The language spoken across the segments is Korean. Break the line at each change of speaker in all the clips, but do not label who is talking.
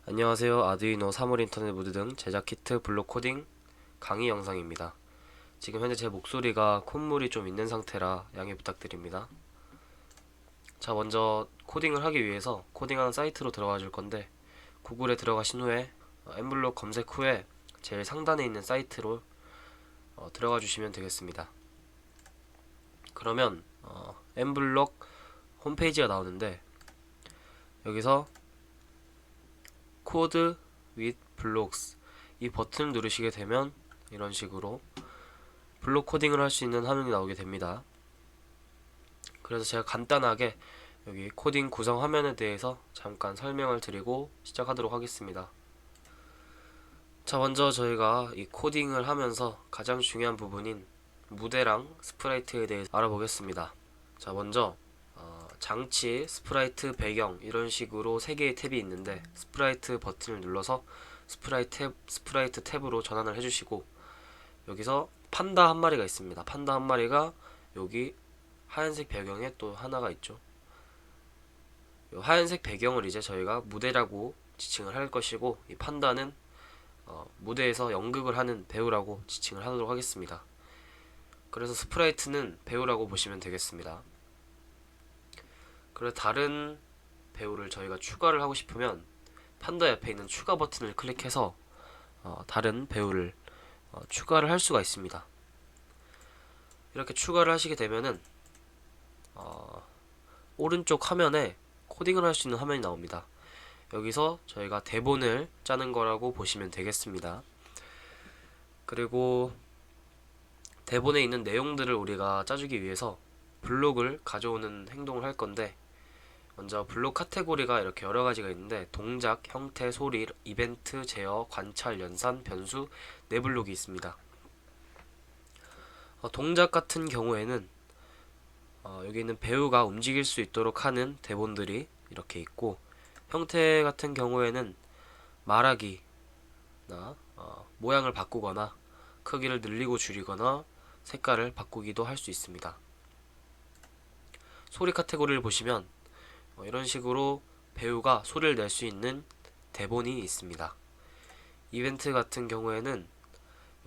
안녕하세요. 아두이노 사물 인터넷 무드 등 제작 키트 블록 코딩 강의 영상입니다. 지금 현재 제 목소리가 콧물이 좀 있는 상태라 양해 부탁드립니다. 자, 먼저 코딩을 하기 위해서 코딩하는 사이트로 들어가 줄 건데, 구글에 들어가신 후에 엠블록 검색 후에 제일 상단에 있는 사이트로 들어가 주시면 되겠습니다. 그러면 엠블록 홈페이지가 나오는데, 여기서 코드 with blocks 이 버튼을 누르시게 되면 이런 식으로 블록 코딩을 할 수 있는 화면이 나오게 됩니다. 그래서 제가 간단하게 여기 코딩 구성 화면에 대해서 잠깐 설명을 드리고 시작하도록 하겠습니다. 자, 먼저 저희가 이 코딩을 하면서 가장 중요한 부분인 무대랑 스프라이트에 대해서 알아보겠습니다. 자, 먼저 장치, 스프라이트, 배경 이런 식으로 세 개의 탭이 있는데, 스프라이트 버튼을 눌러서 스프라이트 탭으로 전환을 해주시고, 여기서 판다 한 마리가 있습니다. 판다 한 마리가 여기 하얀색 배경에 또 하나가 있죠. 이 하얀색 배경을 이제 저희가 무대라고 지칭을 할 것이고, 이 판다는 무대에서 연극을 하는 배우라고 지칭을 하도록 하겠습니다. 그래서 스프라이트는 배우라고 보시면 되겠습니다. 그리고 다른 배우를 저희가 추가를 하고 싶으면 판다 옆에 있는 추가 버튼을 클릭해서 다른 배우를 추가를 할 수가 있습니다. 이렇게 추가를 하시게 되면은 오른쪽 화면에 코딩을 할 수 있는 화면이 나옵니다. 여기서 저희가 대본을 짜는 거라고 보시면 되겠습니다. 그리고 대본에 있는 내용들을 우리가 짜주기 위해서 블록을 가져오는 행동을 할 건데, 먼저 블록 카테고리가 이렇게 여러 가지가 있는데, 동작, 형태, 소리, 이벤트, 제어, 관찰, 연산, 변수 네 블록이 있습니다. 동작 같은 경우에는 여기 있는 배우가 움직일 수 있도록 하는 대본들이 이렇게 있고, 형태 같은 경우에는 말하기나 모양을 바꾸거나 크기를 늘리고 줄이거나 색깔을 바꾸기도 할 수 있습니다. 소리 카테고리를 보시면 이런 식으로 배우가 소리를 낼 수 있는 대본이 있습니다. 이벤트 같은 경우에는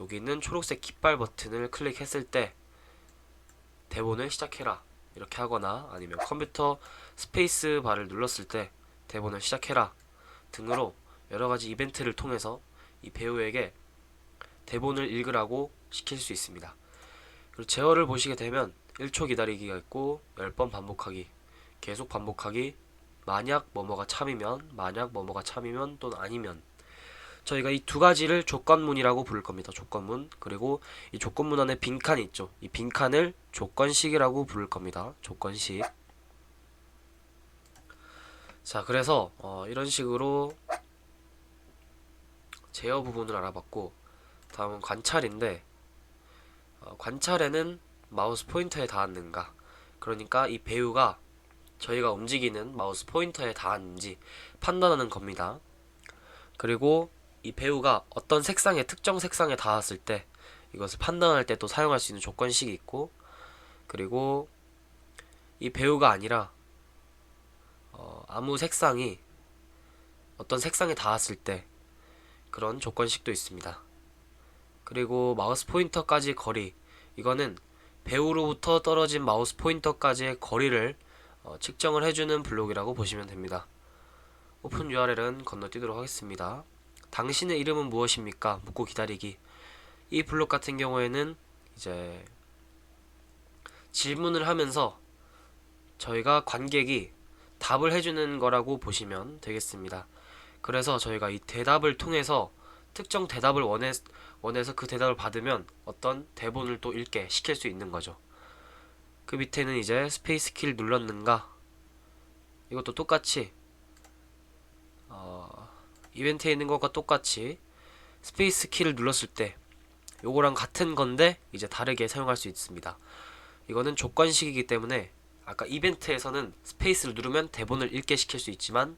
여기 있는 초록색 깃발 버튼을 클릭했을 때 대본을 시작해라 이렇게 하거나, 아니면 컴퓨터 스페이스 바를 눌렀을 때 대본을 시작해라 등으로 여러가지 이벤트를 통해서 이 배우에게 대본을 읽으라고 시킬 수 있습니다. 그리고 제어를 보시게 되면 1초 기다리기가 있고, 10번 반복하기, 계속 반복하기, 만약 뭐뭐가 참이면, 만약 뭐뭐가 참이면 또는 아니면, 저희가 이 두 가지를 조건문이라고 부를 겁니다. 조건문. 그리고 이 조건문 안에 빈칸이 있죠. 이 빈칸을 조건식이라고 부를 겁니다. 조건식. 자, 그래서 이런 식으로 제어 부분을 알아봤고, 다음은 관찰인데, 관찰에는 마우스 포인터에 닿았는가, 그러니까 이 배우가 저희가 움직이는 마우스 포인터에 닿았는지 판단하는 겁니다. 그리고 이 배우가 어떤 색상에, 특정 색상에 닿았을 때 이것을 판단할 때 또 사용할 수 있는 조건식이 있고, 그리고 이 배우가 아니라 아무 색상이 어떤 색상에 닿았을 때 그런 조건식도 있습니다. 그리고 마우스 포인터까지 거리, 이거는 배우로부터 떨어진 마우스 포인터까지의 거리를 측정을 해주는 블록이라고 보시면 됩니다. 오픈 URL은 건너뛰도록 하겠습니다. 당신의 이름은 무엇입니까? 묻고 기다리기. 이 블록 같은 경우에는 이제 질문을 하면서 저희가 관객이 답을 해주는 거라고 보시면 되겠습니다. 그래서 저희가 이 대답을 통해서 특정 대답을 원해서 그 대답을 받으면 어떤 대본을 또 읽게 시킬 수 있는 거죠. 그 밑에는 이제 스페이스 키를 눌렀는가, 이것도 똑같이 이벤트에 있는 것과 똑같이 스페이스 키를 눌렀을 때 요거랑 같은 건데 이제 다르게 사용할 수 있습니다. 이거는 조건식이기 때문에 아까 이벤트에서는 스페이스를 누르면 대본을 읽게 시킬 수 있지만,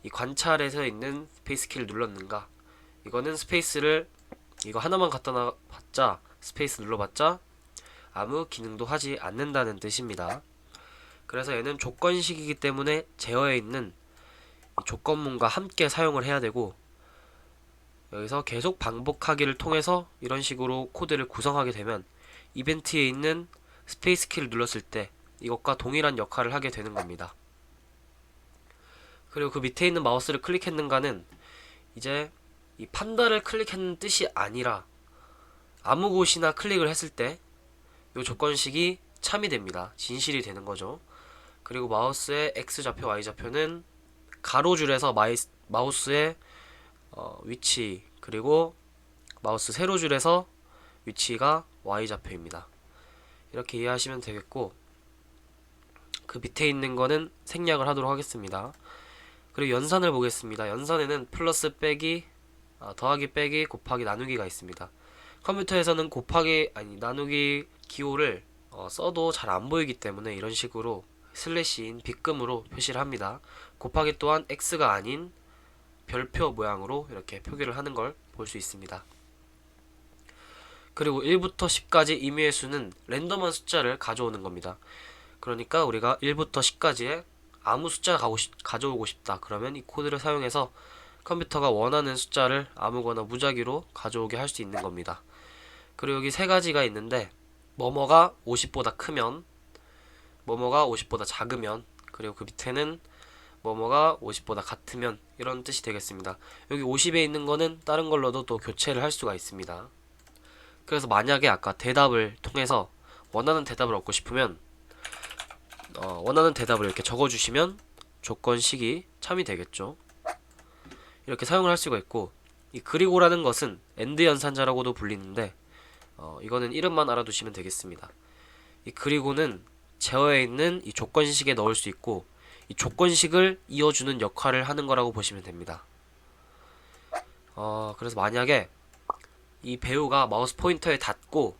이 관찰에서 있는 스페이스 키를 눌렀는가, 이거는 스페이스를 이거 하나만 갖다 놔봤자, 스페이스 눌러봤자 아무 기능도 하지 않는다는 뜻입니다. 그래서 얘는 조건식이기 때문에 제어에 있는 이 조건문과 함께 사용을 해야 되고, 여기서 계속 반복하기를 통해서 이런 식으로 코드를 구성하게 되면 이벤트에 있는 스페이스 키를 눌렀을 때 이것과 동일한 역할을 하게 되는 겁니다. 그리고 그 밑에 있는 마우스를 클릭했는가는 이제 이 판다를 클릭했는 뜻이 아니라 아무 곳이나 클릭을 했을 때 이 조건식이 참이 됩니다. 진실이 되는 거죠. 그리고 마우스의 X좌표, Y좌표는 가로줄에서 마우스의 위치, 그리고 마우스 세로줄에서 위치가 Y좌표입니다. 이렇게 이해하시면 되겠고, 그 밑에 있는 거는 생략을 하도록 하겠습니다. 그리고 연산을 보겠습니다. 연산에는 플러스 빼기, 더하기 빼기, 곱하기 나누기가 있습니다. 컴퓨터에서는 곱하기 나누기 기호를 써도 잘 안 보이기 때문에 이런 식으로 슬래시인 빗금으로 표시를 합니다. 곱하기 또한 X가 아닌 별표 모양으로 이렇게 표기를 하는 걸 볼 수 있습니다. 그리고 1부터 10까지 임의의 수는 랜덤한 숫자를 가져오는 겁니다. 그러니까 우리가 1부터 10까지의 아무 숫자 가져오고 싶다. 그러면 이 코드를 사용해서 컴퓨터가 원하는 숫자를 아무거나 무작위로 가져오게 할 수 있는 겁니다. 그리고 여기 세 가지가 있는데, 뭐뭐가 50보다 크면, 뭐뭐가 50보다 작으면, 그리고 그 밑에는 뭐뭐가 50보다 같으면, 이런 뜻이 되겠습니다. 여기 50에 있는 거는 다른 걸로도 또 교체를 할 수가 있습니다. 그래서 만약에 아까 대답을 통해서 원하는 대답을 얻고 싶으면 원하는 대답을 이렇게 적어주시면 조건식이 참이 되겠죠. 이렇게 사용을 할 수가 있고, 이 그리고라는 것은 엔드 연산자라고도 불리는데 이거는 이름만 알아두시면 되겠습니다. 이 그리고는 제어에 있는 이 조건식에 넣을 수 있고, 이 조건식을 이어주는 역할을 하는 거라고 보시면 됩니다. 그래서 만약에 이 배우가 마우스 포인터에 닿고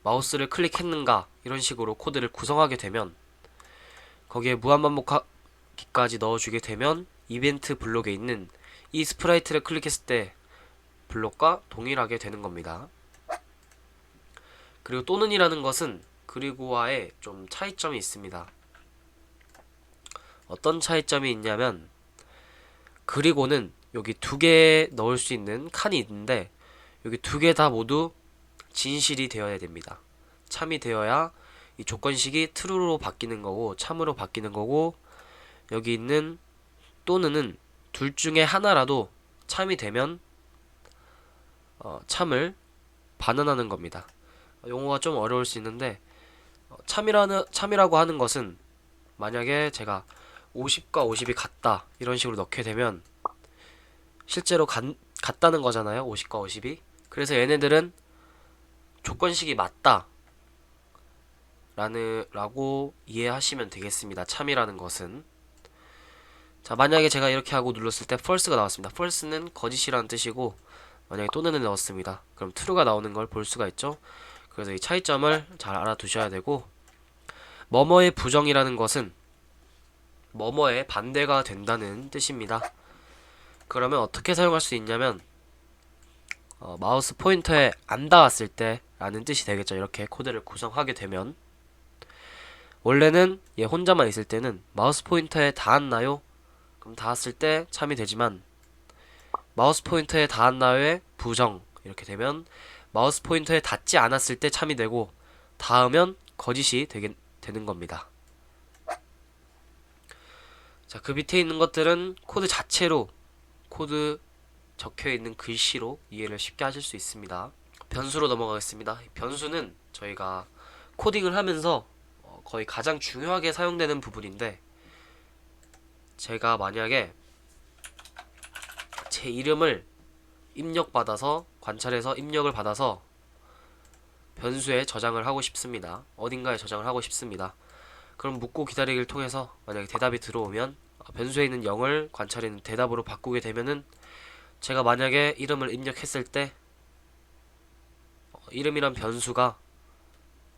마우스를 클릭했는가 이런 식으로 코드를 구성하게 되면, 거기에 무한반복하기까지 넣어주게 되면 이벤트 블록에 있는 이 스프라이트를 클릭했을 때 블록과 동일하게 되는 겁니다. 그리고 또는 이라는 것은 그리고와의 좀 차이점이 있습니다. 어떤 차이점이 있냐면, 그리고는 여기 두 개 넣을 수 있는 칸이 있는데 여기 두 개 다 모두 진실이 되어야 됩니다. 참이 되어야 이 조건식이 true로 바뀌는 거고 참으로 바뀌는 거고, 여기 있는 또는은 둘 중에 하나라도 참이 되면 참을 반환하는 겁니다. 용어가 좀 어려울 수 있는데, 참이라고 하는 것은 만약에 제가 50과 50이 같다 이런 식으로 넣게 되면 실제로 같다는 거잖아요. 50과 50이. 그래서 얘네들은 조건식이 맞다 라고 이해하시면 되겠습니다. 참이라는 것은. 자, 만약에 제가 이렇게 하고 눌렀을 때 false가 나왔습니다. false는 거짓이라는 뜻이고, 만약에 또는을 넣었습니다. 그럼 true가 나오는 걸 볼 수가 있죠. 그래서 이 차이점을 잘 알아두셔야 되고, 뭐뭐의 부정이라는 것은 뭐뭐의 반대가 된다는 뜻입니다. 그러면 어떻게 사용할 수 있냐면, 마우스 포인터에 안 닿았을 때 라는 뜻이 되겠죠. 이렇게 코드를 구성하게 되면, 원래는 얘 혼자만 있을 때는 마우스 포인터에 닿았나요? 그럼 닿았을 때 참이 되지만, 마우스 포인터에 닿았나요의 부정 이렇게 되면 마우스 포인터에 닿지 않았을 때 참이 되고, 닿으면 거짓이 되는 겁니다. 자, 그 밑에 있는 것들은 코드 자체로, 코드 적혀있는 글씨로 이해를 쉽게 하실 수 있습니다. 변수로 넘어가겠습니다. 변수는 저희가 코딩을 하면서 거의 가장 중요하게 사용되는 부분인데, 제가 만약에 제 이름을 입력받아서, 관찰해서 입력을 받아서 변수에 저장을 하고 싶습니다. 어딘가에 저장을 하고 싶습니다. 그럼 묻고 기다리기를 통해서 만약에 대답이 들어오면 변수에 있는 0을 관찰에 있는 대답으로 바꾸게 되면은, 제가 만약에 이름을 입력했을 때 이름이란 변수가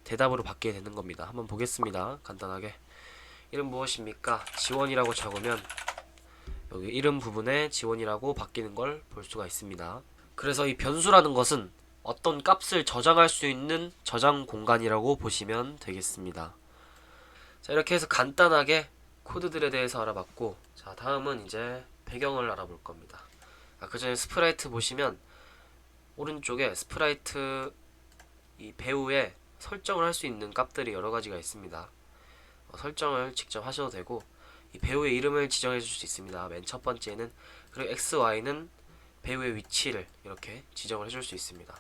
대답으로 바뀌게 되는 겁니다. 한번 보겠습니다. 간단하게. 이름 무엇입니까? 지원이라고 적으면 여기 이름 부분에 지원이라고 바뀌는 걸 볼 수가 있습니다. 그래서 이 변수라는 것은 어떤 값을 저장할 수 있는 저장 공간이라고 보시면 되겠습니다. 자, 이렇게 해서 간단하게 코드들에 대해서 알아봤고, 자 다음은 이제 배경을 알아볼 겁니다. 그 전에 스프라이트 보시면 오른쪽에 스프라이트 이 배우에 설정을 할 수 있는 값들이 여러 가지가 있습니다. 설정을 직접 하셔도 되고, 이 배우의 이름을 지정해 줄 수 있습니다. 맨 첫 번째는. 그리고 X, Y는 배우의 위치를 이렇게 지정을 해줄 수 있습니다.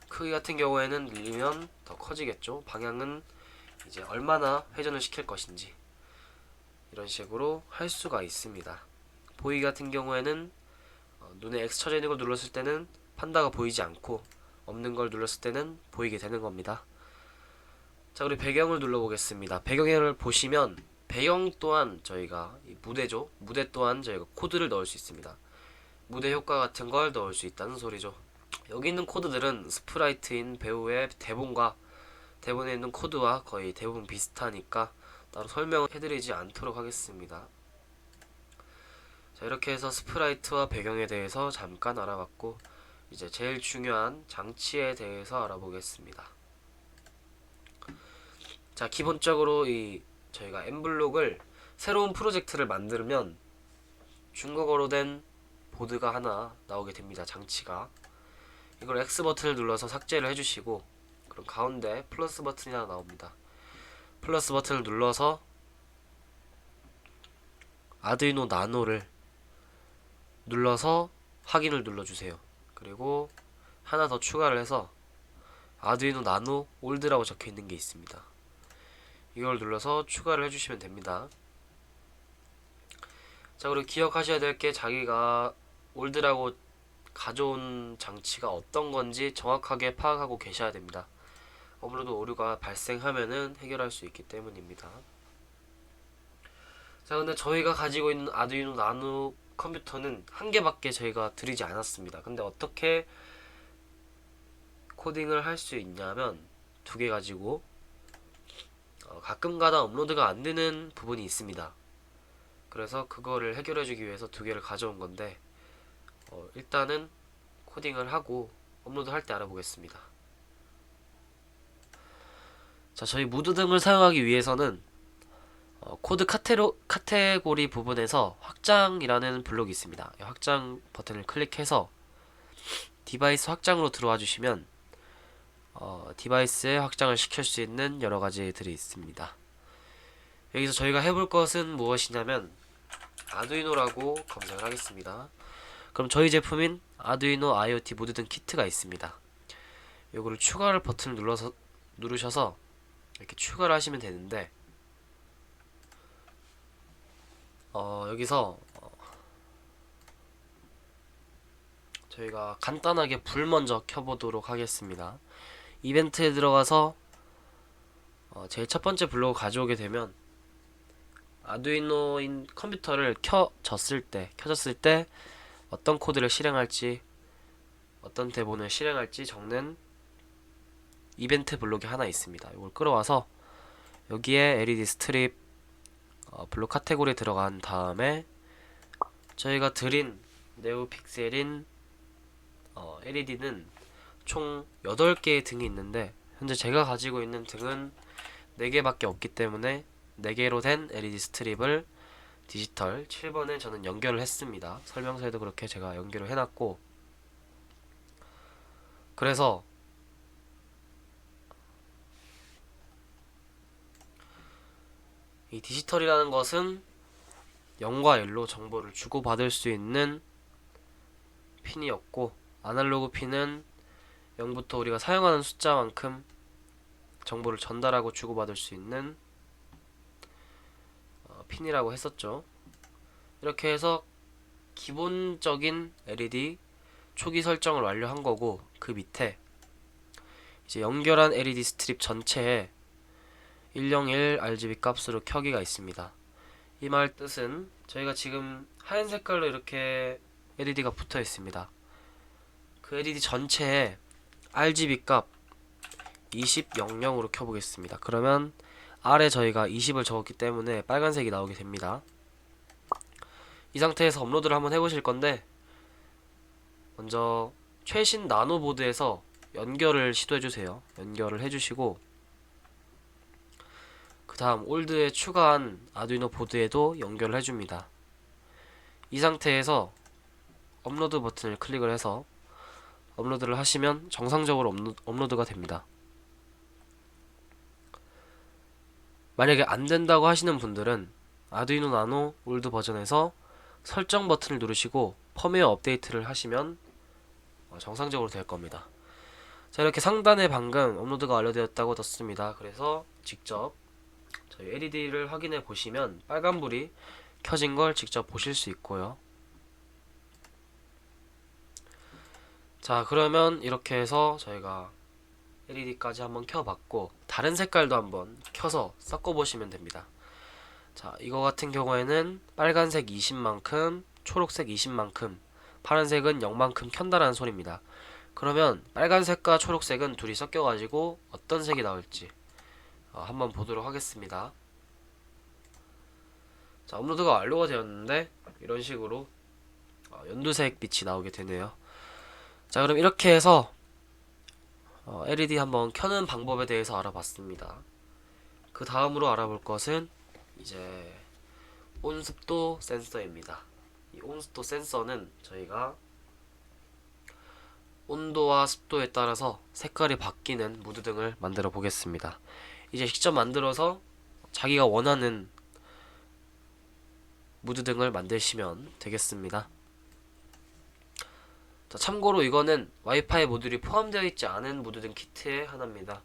크기 같은 경우에는 늘리면 더 커지겠죠. 방향은 이제 얼마나 회전을 시킬 것인지 이런 식으로 할 수가 있습니다. 보이기 같은 경우에는 눈에 X 쳐져 있는 걸 눌렀을 때는 판다가 보이지 않고, 없는 걸 눌렀을 때는 보이게 되는 겁니다. 자, 우리 배경을 눌러보겠습니다. 배경을 보시면 배경 또한 저희가 무대죠. 무대 또한 저희가 코드를 넣을 수 있습니다. 무대 효과 같은 걸 넣을 수 있다는 소리죠. 여기 있는 코드들은 스프라이트인 배우의 대본과 대본에 있는 코드와 거의 대부분 비슷하니까 따로 설명을 해드리지 않도록 하겠습니다. 자, 이렇게 해서 스프라이트와 배경에 대해서 잠깐 알아봤고, 이제 제일 중요한 장치에 대해서 알아보겠습니다. 자, 기본적으로 저희가 엠블록을 새로운 프로젝트를 만들면 중국어로 된 보드가 하나 나오게 됩니다. 장치가. 이걸 X 버튼을 눌러서 삭제를 해주시고, 그럼 가운데 플러스 버튼이 하나 나옵니다. 플러스 버튼을 눌러서 아두이노 나노를 눌러서 확인을 눌러주세요. 그리고 하나 더 추가를 해서 아두이노 나노 올드라고 적혀있는 게 있습니다. 이걸 눌러서 추가를 해주시면 됩니다. 자, 그리고 기억하셔야 될 게, 자기가 올드라고 가져온 장치가 어떤 건지 정확하게 파악하고 계셔야 됩니다. 업로드 오류가 발생하면은 해결할 수 있기 때문입니다. 자, 근데 저희가 가지고 있는 아두이노 나노 컴퓨터는 한 개밖에 저희가 드리지 않았습니다. 근데 어떻게 코딩을 할 수 있냐면, 두 개 가지고 가끔가다 업로드가 안 되는 부분이 있습니다. 그래서 그거를 해결해주기 위해서 두 개를 가져온 건데, 일단은 코딩을 하고 업로드 할 때 알아보겠습니다. 자, 저희 무드 등을 사용하기 위해서는 코드 카테고리 부분에서 확장이라는 블록이 있습니다. 이 확장 버튼을 클릭해서 디바이스 확장으로 들어와 주시면 디바이스에 확장을 시킬 수 있는 여러 가지들이 있습니다. 여기서 저희가 해볼 것은 무엇이냐면 아두이노라고 검색을 하겠습니다. 그럼 저희 제품인 아두이노 IoT 무드 등 키트가 있습니다. 요거를 추가를 버튼을 누르셔서 이렇게 추가를 하시면 되는데, 여기서 저희가 간단하게 불 먼저 켜보도록 하겠습니다. 이벤트에 들어가서 제일 첫 번째 블록을 가져오게 되면 아두이노인 컴퓨터를 켜졌을 때 어떤 코드를 실행할지, 어떤 대본을 실행할지 적는 이벤트 블록이 하나 있습니다. 이걸 끌어와서 여기에 LED 스트립 블록 카테고리에 들어간 다음에 저희가 드린 네오 픽셀인 LED는 총 8개의 등이 있는데, 현재 제가 가지고 있는 등은 4개밖에 없기 때문에 4개로 된 LED 스트립을 디지털 7번에 저는 연결을 했습니다. 설명서에도 그렇게 제가 연결을 해놨고, 그래서 이 디지털이라는 것은 0과 1로 정보를 주고받을 수 있는 핀이었고, 아날로그 핀은 0부터 우리가 사용하는 숫자만큼 정보를 전달하고 주고받을 수 있는 핀이라고 했었죠. 이렇게 해서 기본적인 LED 초기 설정을 완료한 거고, 그 밑에 이제 연결한 LED 스트립 전체에 101 RGB 값으로 켜기가 있습니다. 이 말 뜻은 저희가 지금 하얀 색깔로 이렇게 LED가 붙어 있습니다. 그 LED 전체에 RGB 값 2000으로 켜보겠습니다. 그러면 아래 저희가 20을 적었기 때문에 빨간색이 나오게 됩니다. 이 상태에서 업로드를 한번 해보실 건데, 먼저 최신 나노보드에서 연결을 시도해주세요. 연결을 해주시고, 그 다음 올드에 추가한 아두이노 보드에도 연결을 해줍니다. 이 상태에서 업로드 버튼을 클릭을 해서 업로드를 하시면 정상적으로 업로드가 됩니다. 만약에 안된다고 하시는 분들은 아두이노 나노 올드 버전에서 설정 버튼을 누르시고 펌웨어 업데이트를 하시면 정상적으로 될 겁니다. 자, 이렇게 상단에 방금 업로드가 완료되었다고 떴습니다. 그래서 직접 저희 LED를 확인해 보시면 빨간불이 켜진 걸 직접 보실 수 있고요. 자, 그러면 이렇게 해서 저희가 LED까지 한번 켜봤고 다른 색깔도 한번 켜서 섞어 보시면 됩니다. 자, 이거 같은 경우에는 빨간색 20만큼, 초록색 20만큼, 파란색은 0만큼 켠다라는 소리입니다. 그러면 빨간색과 초록색은 둘이 섞여가지고 어떤 색이 나올지 한번 보도록 하겠습니다. 자, 업로드가 완료가 되었는데 이런 식으로 연두색 빛이 나오게 되네요. 자, 그럼 이렇게 해서 LED 한번 켜는 방법에 대해서 알아봤습니다. 그 다음으로 알아볼 것은 이제 온습도 센서입니다. 이 온습도 센서는 저희가 온도와 습도에 따라서 색깔이 바뀌는 무드등을 만들어 보겠습니다. 이제 직접 만들어서 자기가 원하는 무드등을 만드시면 되겠습니다. 자, 참고로 이거는 와이파이 모듈이 포함되어 있지 않은 무드등 키트의 하나입니다.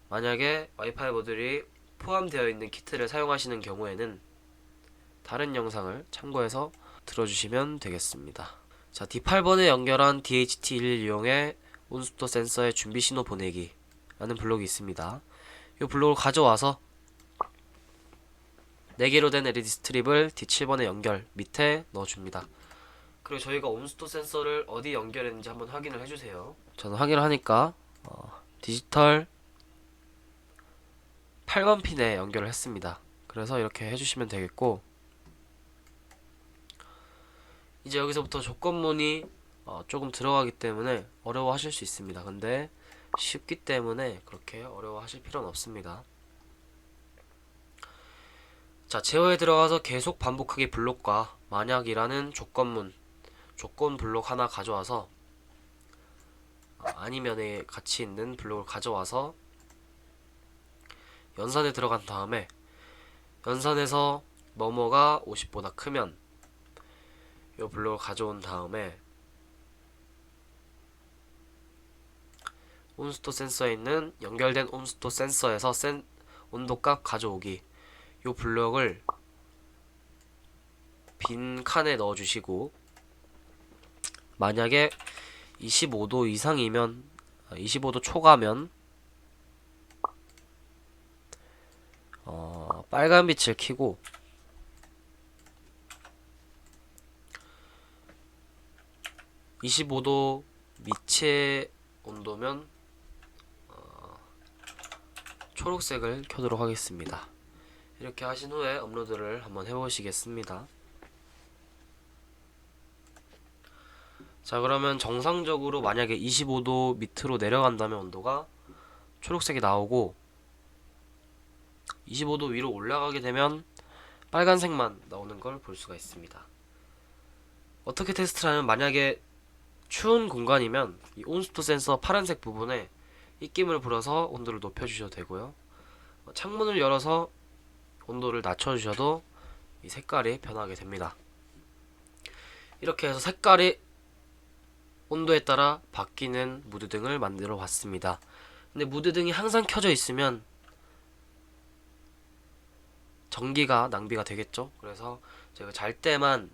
만약에 와이파이 모듈이 포함되어 있는 키트를 사용하시는 경우에는 다른 영상을 참고해서 들어주시면 되겠습니다. 자, D8번에 연결한 DHT1을 이용해 온습도 센서의 준비 신호 보내기 라는 블록이 있습니다. 이 블록을 가져와서 4개로 된 LED 스트립을 D7번에 연결 밑에 넣어줍니다. 그리고 저희가 온습도 센서를 어디 연결했는지 한번 확인을 해주세요. 저는 확인을 하니까 디지털 8번 핀에 연결을 했습니다. 그래서 이렇게 해주시면 되겠고, 이제 여기서부터 조건문이 조금 들어가기 때문에 어려워하실 수 있습니다. 근데 쉽기 때문에 그렇게 어려워하실 필요는 없습니다. 자, 제어에 들어가서 계속 반복하기 블록과 만약이라는 조건 블록 하나 가져와서 아니면에 같이 있는 블록을 가져와서 연산에 들어간 다음에 연산에서 뭐뭐가 50보다 크면 이 블록을 가져온 다음에 온습도 센서에 있는 연결된 온습도 센서에서 온도값 가져오기, 이 블록을 빈 칸에 넣어주시고, 만약에 25도 이상이면 25도 초과면 빨간 빛을 켜고, (25도) 미치의 온도면 초록색을 켜도록 하겠습니다. 이렇게 하신 후에 업로드를 한번 해보시겠습니다. 자, 그러면 정상적으로 만약에 25도 밑으로 내려간다면 온도가 초록색이 나오고 25도 위로 올라가게 되면 빨간색만 나오는 걸 볼 수가 있습니다. 어떻게 테스트를 하면, 만약에 추운 공간이면 이 온습도 센서 파란색 부분에 입김을 불어서 온도를 높여주셔도 되고요, 창문을 열어서 온도를 낮춰주셔도 이 색깔이 변하게 됩니다. 이렇게 해서 색깔이 온도에 따라 바뀌는 무드등을 만들어 봤습니다. 근데 무드등이 항상 켜져 있으면 전기가 낭비가 되겠죠. 그래서 제가 잘 때만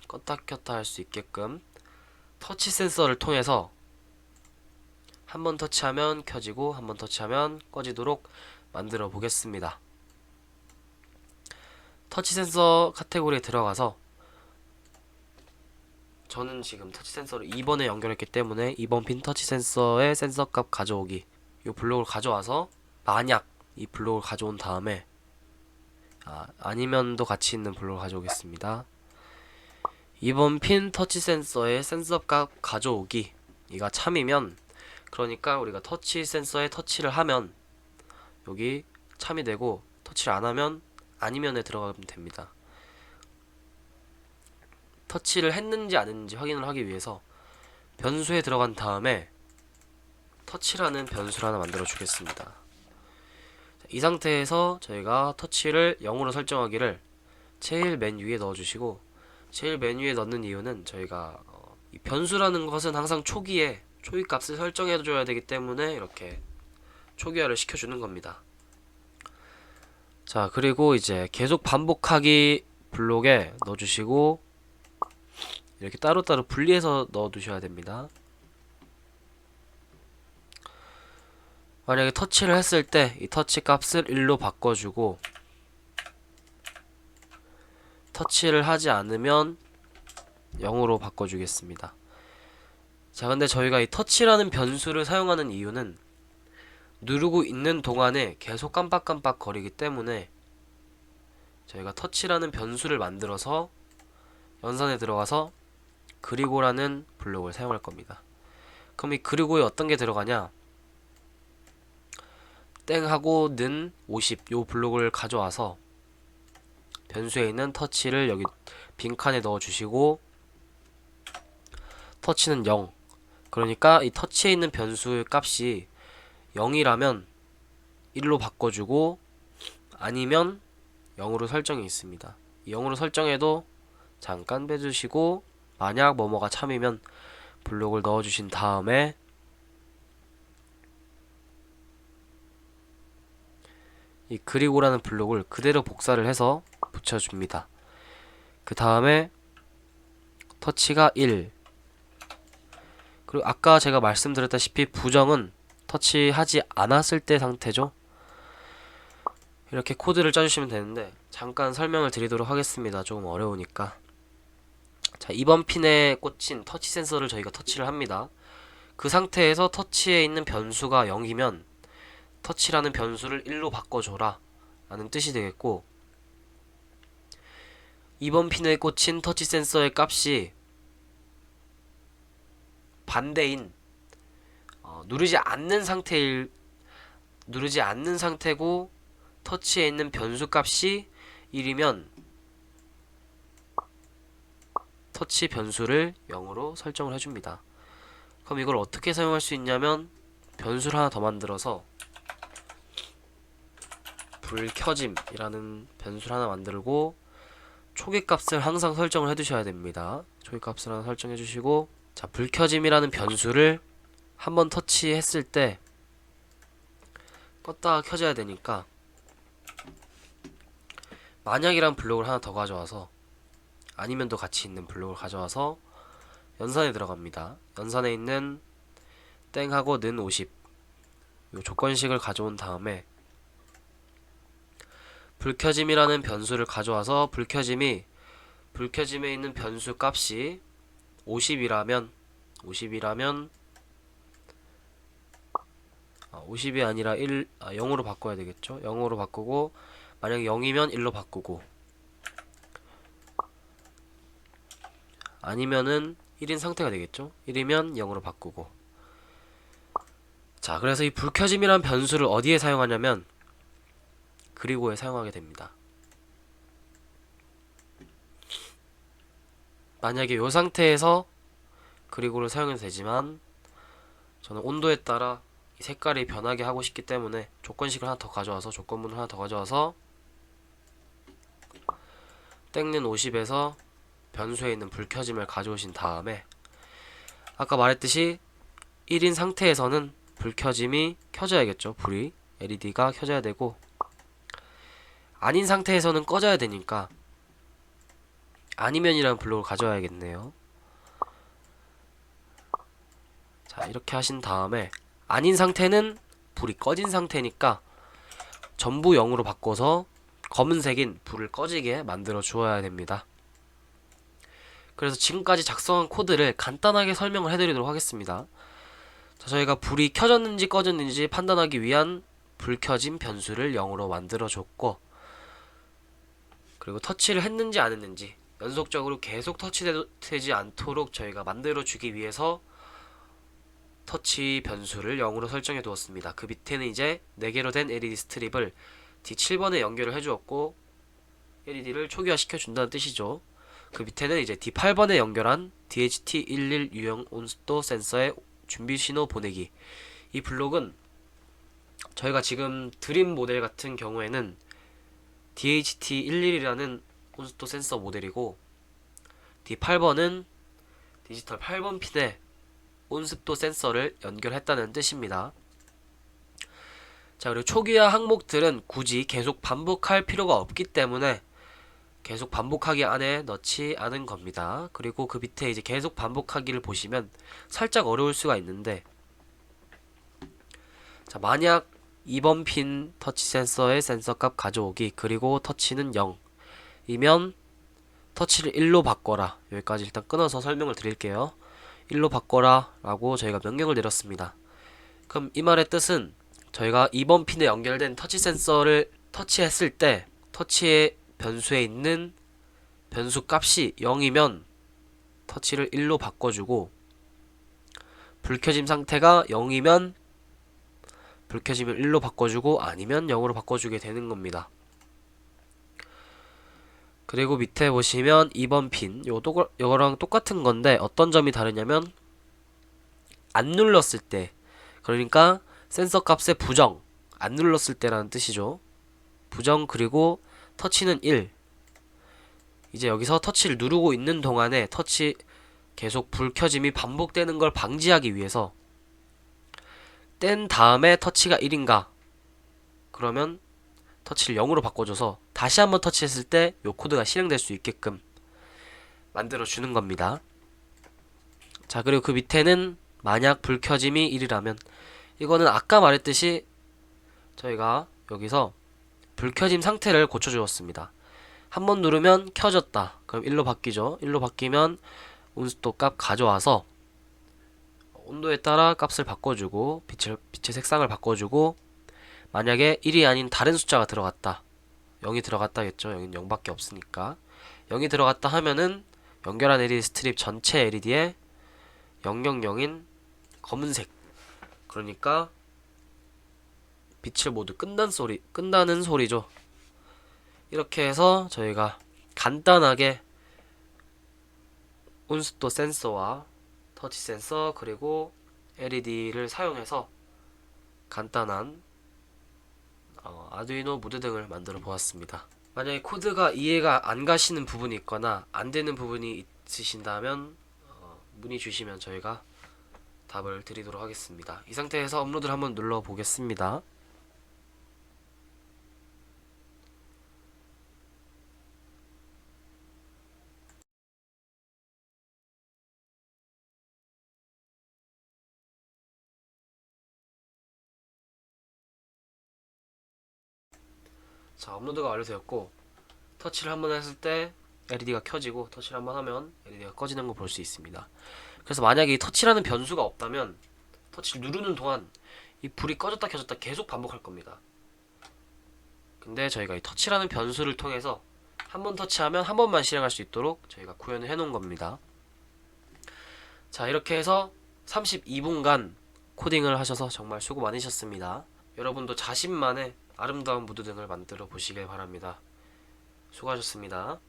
껐다 켰다 할 수 있게끔 터치 센서를 통해서 한번 터치하면 켜지고 한번 터치하면 꺼지도록 만들어 보겠습니다. 터치 센서 카테고리에 들어가서 저는 지금 터치 센서를 2번에 연결했기 때문에 2번 핀 터치 센서의 센서 값 가져오기, 이 블록을 가져와서 만약 이 블록을 가져온 다음에 아니면도 같이 있는 블록을 가져오겠습니다. 2번 핀 터치 센서의 센서 값 가져오기, 이가 참이면, 그러니까 우리가 터치 센서에 터치를 하면 여기 참이 되고 터치를 안하면 아니면에 들어가면 됩니다. 터치를 했는지 안 했는지 확인을 하기 위해서 변수에 들어간 다음에 터치라는 변수를 하나 만들어 주겠습니다. 이 상태에서 저희가 터치를 0으로 설정하기를 제일 맨 위에 넣어주시고, 제일 맨 위에 넣는 이유는 저희가 이 변수라는 것은 항상 초기에 초기 값을 설정해 줘야 되기 때문에 이렇게 초기화를 시켜주는 겁니다. 자, 그리고 이제 계속 반복하기 블록에 넣어주시고 이렇게 따로따로 분리해서 넣어두셔야 됩니다. 만약에 터치를 했을 때 이 터치 값을 1로 바꿔주고, 터치를 하지 않으면 0으로 바꿔주겠습니다. 자, 근데 저희가 이 터치라는 변수를 사용하는 이유는 누르고 있는 동안에 계속 깜빡깜빡 거리기 때문에 저희가 터치라는 변수를 만들어서 연산에 들어가서 그리고라는 블록을 사용할 겁니다. 그럼 이 그리고에 어떤 게 들어가냐? 땡하고 는 50 요 블록을 가져와서 변수에 있는 터치를 여기 빈칸에 넣어 주시고, 터치는 0, 그러니까 이 터치에 있는 변수의 값이 0이라면 1로 바꿔주고 아니면 0으로 설정이 있습니다. 0으로 설정해도 잠깐 빼주시고, 만약 뭐뭐가 참이면 블록을 넣어주신 다음에 이 그리고라는 블록을 그대로 복사를 해서 붙여줍니다. 그 다음에 터치가 1, 그리고 아까 제가 말씀드렸다시피 부정은 터치하지 않았을 때 상태죠. 이렇게 코드를 짜주시면 되는데 잠깐 설명을 드리도록 하겠습니다. 조금 어려우니까. 자, 이번 핀에 꽂힌 터치 센서를 저희가 터치를 합니다. 그 상태에서 터치에 있는 변수가 0이면 터치라는 변수를 1로 바꿔줘라 라는 뜻이 되겠고, 이번 핀에 꽂힌 터치 센서의 값이 반대인 누르지 않는 상태고 터치에 있는 변수 값이 1이면 터치 변수를 0으로 설정을 해줍니다. 그럼 이걸 어떻게 사용할 수 있냐면, 변수를 하나 더 만들어서 불켜짐이라는 변수를 하나 만들고 초기 값을 항상 설정을 해두셔야 됩니다. 초기 값을 하나 설정해 주시고, 자, 불켜짐이라는 변수를 한번 터치했을 때 껐다가 켜져야 되니까 만약이란 블록을 하나 더 가져와서, 아니면도 같이 있는 블록을 가져와서 연산에 들어갑니다. 연산에 있는 땡하고 는 50 요 조건식을 가져온 다음에 불켜짐이라는 변수를 가져와서 불켜짐에 있는 변수 값이 50이라면 50이 아니라 0으로 바꿔야 되겠죠. 0으로 바꾸고, 만약에 0이면 1로 바꾸고, 아니면은 1인 상태가 되겠죠. 1이면 0으로 바꾸고. 자, 그래서 이 불켜짐이란 변수를 어디에 사용하냐면 그리고에 사용하게 됩니다. 만약에 이 상태에서 그리고를 사용해도 되지만 저는 온도에 따라 이 색깔이 변하게 하고 싶기 때문에 조건식을 하나 더 가져와서, 조건문을 하나 더 가져와서 땡는 50에서 변수에 있는 불켜짐을 가져오신 다음에, 아까 말했듯이 1인 상태에서는 불켜짐이 켜져야겠죠. 불이 LED가 켜져야 되고, 아닌 상태에서는 꺼져야 되니까 아니면이라는 블록을 가져와야겠네요. 자, 이렇게 하신 다음에 아닌 상태는 불이 꺼진 상태니까 전부 0으로 바꿔서 검은색인 불을 꺼지게 만들어 주어야 됩니다. 그래서 지금까지 작성한 코드를 간단하게 설명을 해드리도록 하겠습니다. 자, 저희가 불이 켜졌는지 꺼졌는지 판단하기 위한 불켜짐 변수를 0으로 만들어 줬고, 그리고 터치를 했는지 안 했는지 연속적으로 계속 터치되지 않도록 저희가 만들어 주기 위해서 터치 변수를 0으로 설정해 두었습니다. 그 밑에는 이제 4개로 된 LED 스트립을 D7번에 연결을 해주었고 LED를 초기화 시켜준다는 뜻이죠. 그 밑에는 이제 D8번에 연결한 DHT11 유형 온습도 센서의 준비 신호 보내기. 이 블록은 저희가 지금 드림 모델 같은 경우에는 DHT11이라는 온습도 센서 모델이고, D8번은 디지털 8번 핀에 온습도 센서를 연결했다는 뜻입니다. 자, 그리고 초기화 항목들은 굳이 계속 반복할 필요가 없기 때문에 계속 반복하기 안에 넣지 않은 겁니다. 그리고 그 밑에 이제 계속 반복하기를 보시면 살짝 어려울 수가 있는데, 자, 만약 2번 핀 터치 센서의 센서 값 가져오기, 그리고 터치는 0 이면 터치를 1로 바꿔라. 여기까지 일단 끊어서 설명을 드릴게요. 1로 바꿔라 라고 저희가 명령을 내렸습니다. 그럼 이 말의 뜻은 저희가 2번 핀에 연결된 터치 센서를 터치했을 때 터치의 변수에 있는 변수 값이 0이면 터치를 1로 바꿔주고, 불 켜짐 상태가 0이면 불 켜짐을 1로 바꿔주고, 아니면 0으로 바꿔주게 되는 겁니다. 그리고 밑에 보시면 2번 핀 요거랑 똑같은 건데 어떤 점이 다르냐면, 안 눌렀을 때, 그러니까 센서 값의 부정, 안 눌렀을 때라는 뜻이죠. 부정, 그리고 터치는 1. 이제 여기서 터치를 누르고 있는 동안에 터치 계속 불 켜짐이 반복되는 걸 방지하기 위해서 뗀 다음에 터치가 1인가 그러면 터치를 0으로 바꿔줘서 다시 한번 터치했을 때 요 코드가 실행될 수 있게끔 만들어 주는 겁니다. 자, 그리고 그 밑에는 만약 불 켜짐이 1이라면, 이거는 아까 말했듯이 저희가 여기서 불 켜짐 상태를 고쳐 주었습니다. 한번 누르면 켜졌다. 그럼 1로 바뀌죠. 1로 바뀌면 온습도 값 가져와서 온도에 따라 값을 바꿔주고 빛의 색상을 바꿔주고, 만약에 1이 아닌 다른 숫자가 들어갔다, 0이 들어갔다겠죠. 여기는 0밖에 없으니까 0이 들어갔다 하면은 연결한 LED 스트립 전체 LED에 000인 검은색, 그러니까 빛을 모두 끈다는 소리죠. 이렇게 해서 저희가 간단하게 온습도 센서와 터치 센서 그리고 LED를 사용해서 간단한 아두이노 무드 등을 만들어 보았습니다. 만약에 코드가 이해가 안 가시는 부분이 있거나 안 되는 부분이 있으신다면 문의 주시면 저희가 답을 드리도록 하겠습니다. 이 상태에서 업로드를 한번 눌러 보겠습니다. 자, 업로드가 완료되었고, 터치를 한번 했을 때 LED가 켜지고 터치를 한번 하면 LED가 꺼지는 걸 볼 수 있습니다. 그래서 만약에 이 터치라는 변수가 없다면 터치를 누르는 동안 이 불이 꺼졌다 켜졌다 계속 반복할 겁니다. 근데 저희가 이 터치라는 변수를 통해서 한 번 터치하면 한 번만 실행할 수 있도록 저희가 구현을 해 놓은 겁니다. 자, 이렇게 해서 32분간 코딩을 하셔서 정말 수고 많으셨습니다. 여러분도 자신만의 아름다운 무드 등을 만들어 보시길 바랍니다. 수고하셨습니다.